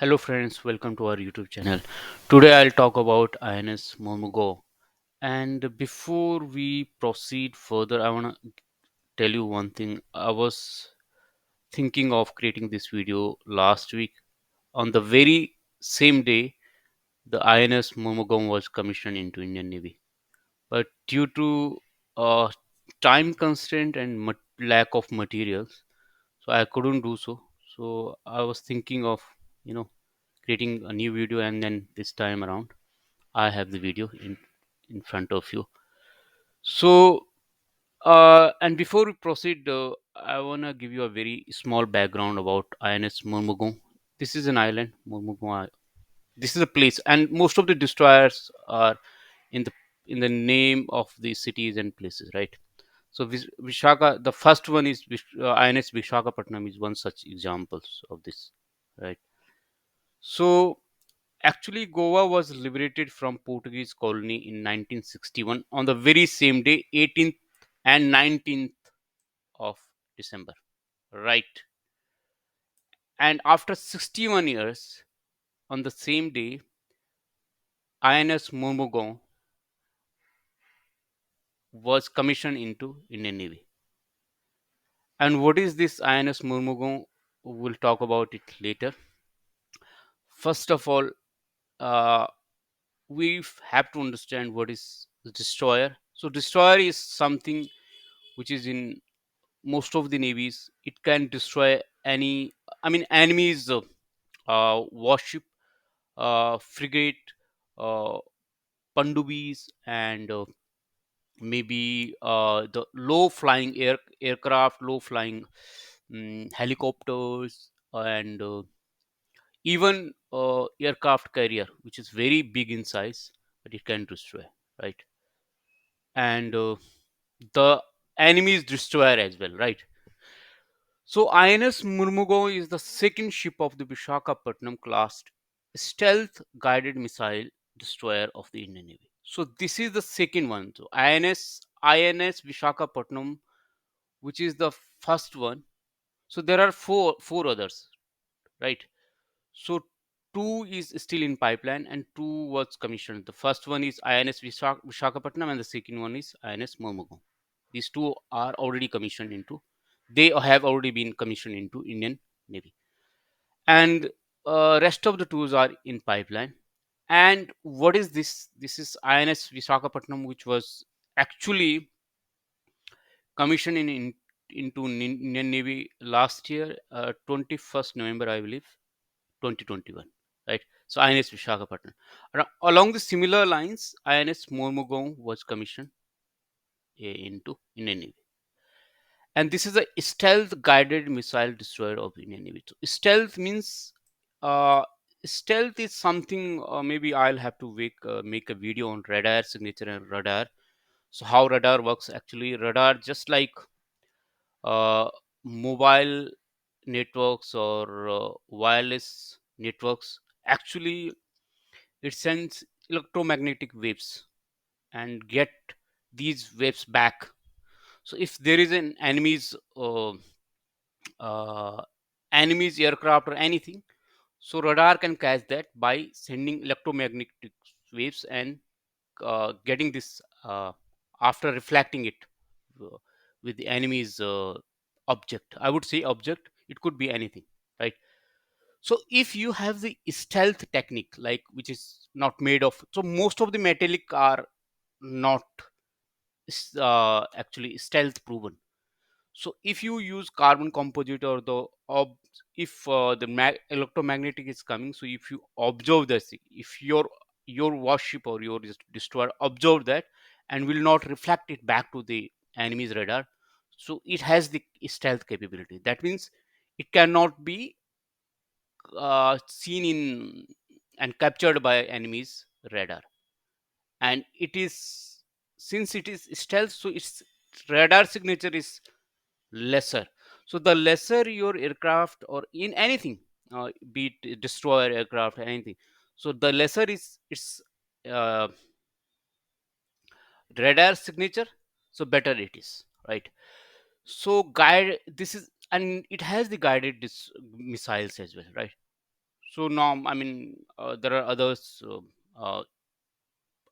Hello friends, welcome to our YouTube channel. Today I'll talk about INS Mormugao. And before we proceed further, I want to tell you one thing. I was thinking of creating this video last week. On the very same day, the INS Mormugao was commissioned into Indian Navy. But due to uh, time constraint and lack of materials, so I couldn't do so. So I was thinking of, you know, creating a new video, and then this time around I have the video in front of you. So and before we proceed, I want to give you a very small background about INS Mormugao. This is an island, Mormugao. This is a place, and most of the destroyers are in the name of the cities and places, right? So Vishaka, the first one is INS Vishakhapatnam is one such examples of this, right? So actually, Goa was liberated from Portuguese colony in 1961 on the very same day, 18th and 19th of December, right? And after 61 years, on the same day, INS Mormugao was commissioned into Indian Navy. And what is this INS Mormugao? We'll talk about it later. First of all, uh, we have to understand what is the destroyer. So, destroyer is something which is in most of the navies. It can destroy any, I mean, enemies warship, frigate, uh, pandubis, and maybe the low flying aircraft, low flying helicopters, and even aircraft carrier, which is very big in size, but it can destroy, right? And the enemy's destroyer as well, right? So INS Murmugo is the second ship of the Vishakhapatnam class stealth guided missile destroyer of the Indian Navy. So this is the second one. So INS Vishakhapatnam, which is the first one. So there are four others, right? So two is still in pipeline and two was commissioned. The first one is INS Vishakhapatnam and the second one is INS Mormugao. These two are already commissioned into. They have already been commissioned into Indian Navy, and rest of the tours are in pipeline. And what is this? This is INS Visakhapatnam, which was actually commissioned into Indian Navy last year, 21st November, I believe, 2021. Right. So INS Visakhapatnam. Along the similar lines, INS Mormugao was commissioned into Indian Navy. And this is a stealth guided missile destroyer of Indian Navy. So stealth means uh, stealth is something. Maybe I'll have to make a video on radar signature and radar. So how radar works actually? Radar, just like uh, mobile networks or wireless networks, actually it sends electromagnetic waves and get these waves back. So if there is an uh, enemy's aircraft or anything, so radar can catch that by sending electromagnetic waves and getting this after reflecting it uh, with the enemy's object. I would say object. It could be anything, right? So if you have the stealth technique, like which is not made of, so most of the metallic are not actually stealth proven. So if you use carbon composite or if the electromagnetic is coming, so if you observe this, if your warship or your destroyer observe that and will not reflect it back to the enemy's radar, so it has the stealth capability. That means it cannot be seen in and captured by enemy's radar. And it is, since it is stealth, so its radar signature is lesser. So the lesser your aircraft or in anything, be it destroyer aircraft, anything, so the lesser is its uh, radar signature, so better it is, right? So guide this is, and it has the guided missiles as well, right? So now, I mean, there are others,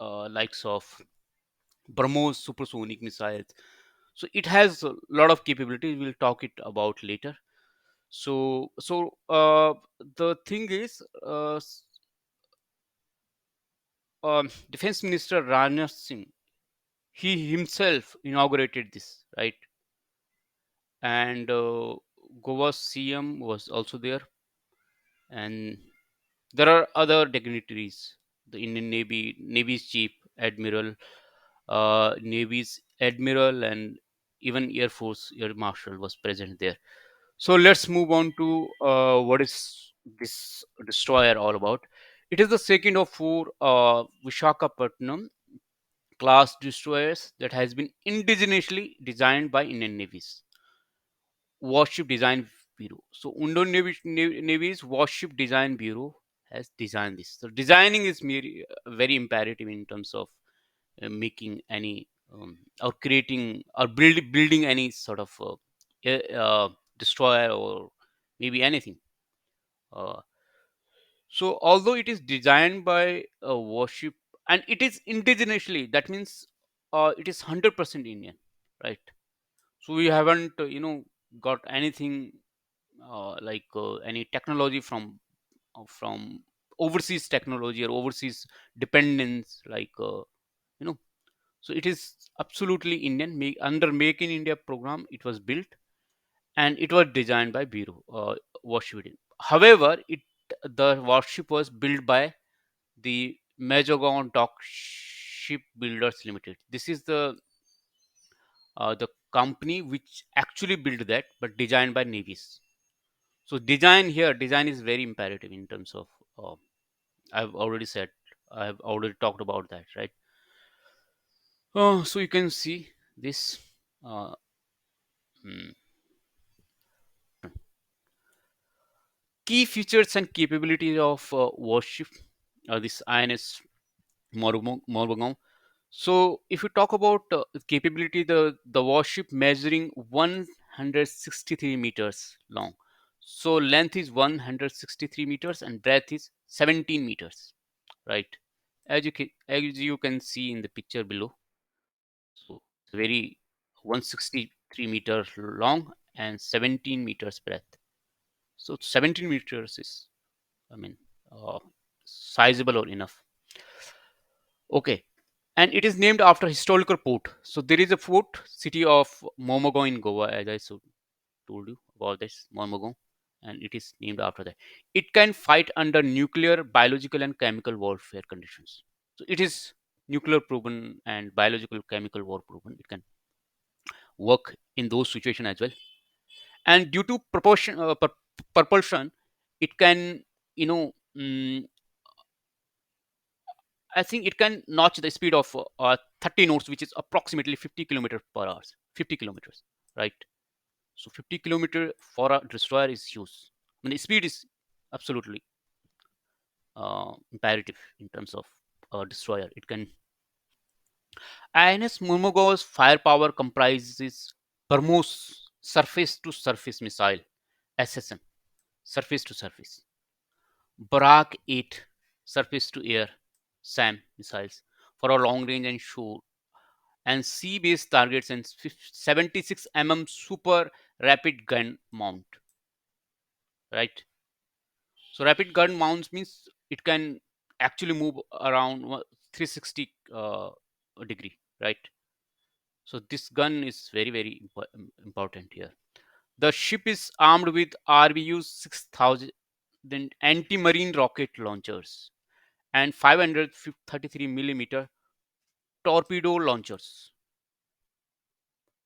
likes of BrahMos supersonic missiles. So it has a lot of capabilities. We'll talk it about later. So the thing is, Defense Minister Rajnath Singh, he himself inaugurated this, right? And Goa's CM was also there, and there are other dignitaries. The Indian Navy's Chief Admiral, Navy's Admiral, and even Air Force Air Marshal was present there. So let's move on to what is this destroyer all about. It is the second of four Vishakhapatnam class destroyers that has been indigenously designed by Indian Navy's Warship Design Bureau. So Navy's Warship Design Bureau has designed this. So designing is very imperative in terms of making any or creating or building any sort of destroyer or maybe anything. Uh, so although it is designed by a warship and it is indigenously, that means it is 100% Indian, right? So we haven't got anything like any technology from overseas technology or overseas dependence, like you know so it is absolutely Indian. Under Make in India program it was built, and it was designed by Bureau warship. However, it the warship was built by the Mormugao Dock Shipbuilders Limited. This is the company which actually built that, but designed by navies. So design is very imperative in terms of. Uh, I've already said, I've already talked about that, right? So you can see this. Uh, hmm, Key features and capabilities of warship, this INS Mormugao. So if you talk about capability, the warship measuring 163 meters long. So length is 163 meters and breadth is 17 meters, right? As you can see in the picture below. So it's very 163 meters long and 17 meters breadth. So 17 meters is, I mean, uh, sizable or enough. Okay, and it is named after historical port. So there is a port, city of Mormugao in Goa, as told you about this Mormugao, and it is named after that. It can fight under nuclear, biological, and chemical warfare conditions. So it is nuclear proven and biological chemical war proven. It can work in those situations as well. And due to propulsion, it can, you know, mm, I think it can notch the speed of 30 knots, which is approximately 50 kilometers per hour. 50 kilometers, right? So 50 kilometer for a destroyer is huge. I mean, the speed is absolutely imperative in terms of a destroyer. It can. INS Murmugao's firepower comprises BrahMos surface-to-surface missile (SSM), surface to surface, Barak 8 surface to air SAM missiles for a long range and shore and sea-based targets, and 76 super rapid gun mount, right? So rapid gun mounts means it can actually move around 360 degree, right? So this gun is very important here. The ship is armed with RBU 6000 anti-marine rocket launchers and 533 millimeter torpedo launchers.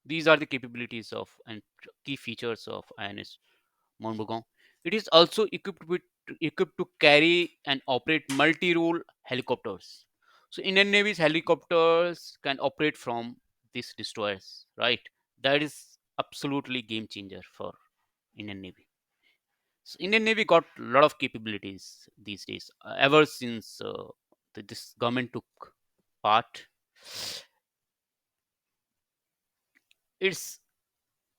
These are the capabilities of and key features of INS Mormugao. It is also equipped to carry and operate multi-role helicopters. So Indian Navy's helicopters can operate from these destroyers, right? That is absolutely game changer for Indian Navy. So Indian Navy got a lot of capabilities these days. Ever since this government took part, its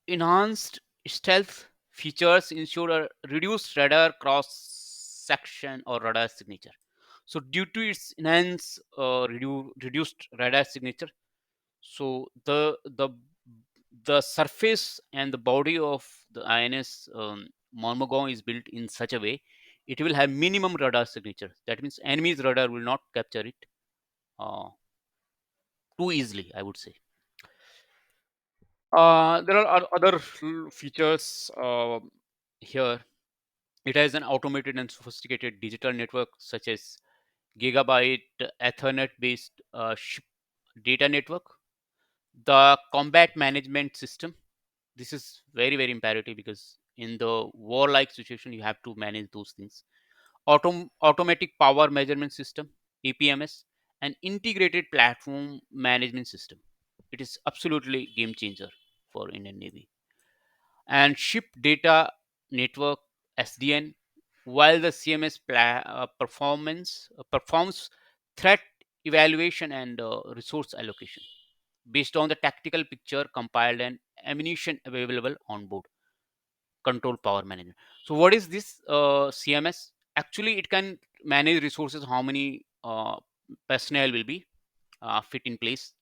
enhanced stealth features ensure a reduced radar section or radar signature. So due to its enhanced reduced radar signature, so the surface and the body of the INS Mormugao is built in such a way it will have minimum radar signature. That means enemy's radar will not capture it uh, too easily, I would say. There are other features here. It has an automated and sophisticated digital network such as gigabyte Ethernet based ship data network. The combat management system. This is very, very imperative because in the warlike situation, you have to manage those things. Automatic power measurement system, APMS, and integrated platform management system. It is absolutely game changer for Indian Navy. And ship data network, SDN, while the CMS performs threat evaluation and resource allocation based on the tactical picture compiled and ammunition available on board. Control power management. So what is this CMS? Actually, it can manage resources, how many personnel will be fit in place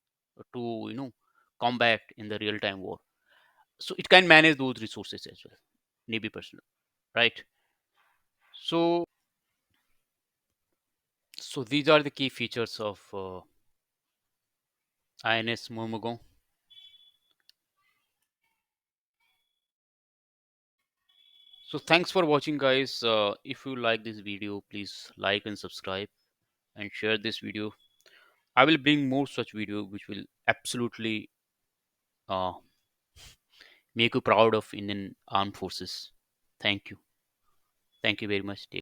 to combat in the real time war. So it can manage those resources as well, Navy personnel, right? So so these are the key features of INS Momogon. So thanks for watching, guys. If you like this video, please like and subscribe and share this video. I will bring more such video which will absolutely uh, make you proud of Indian armed forces. Thank you. Thank you very much.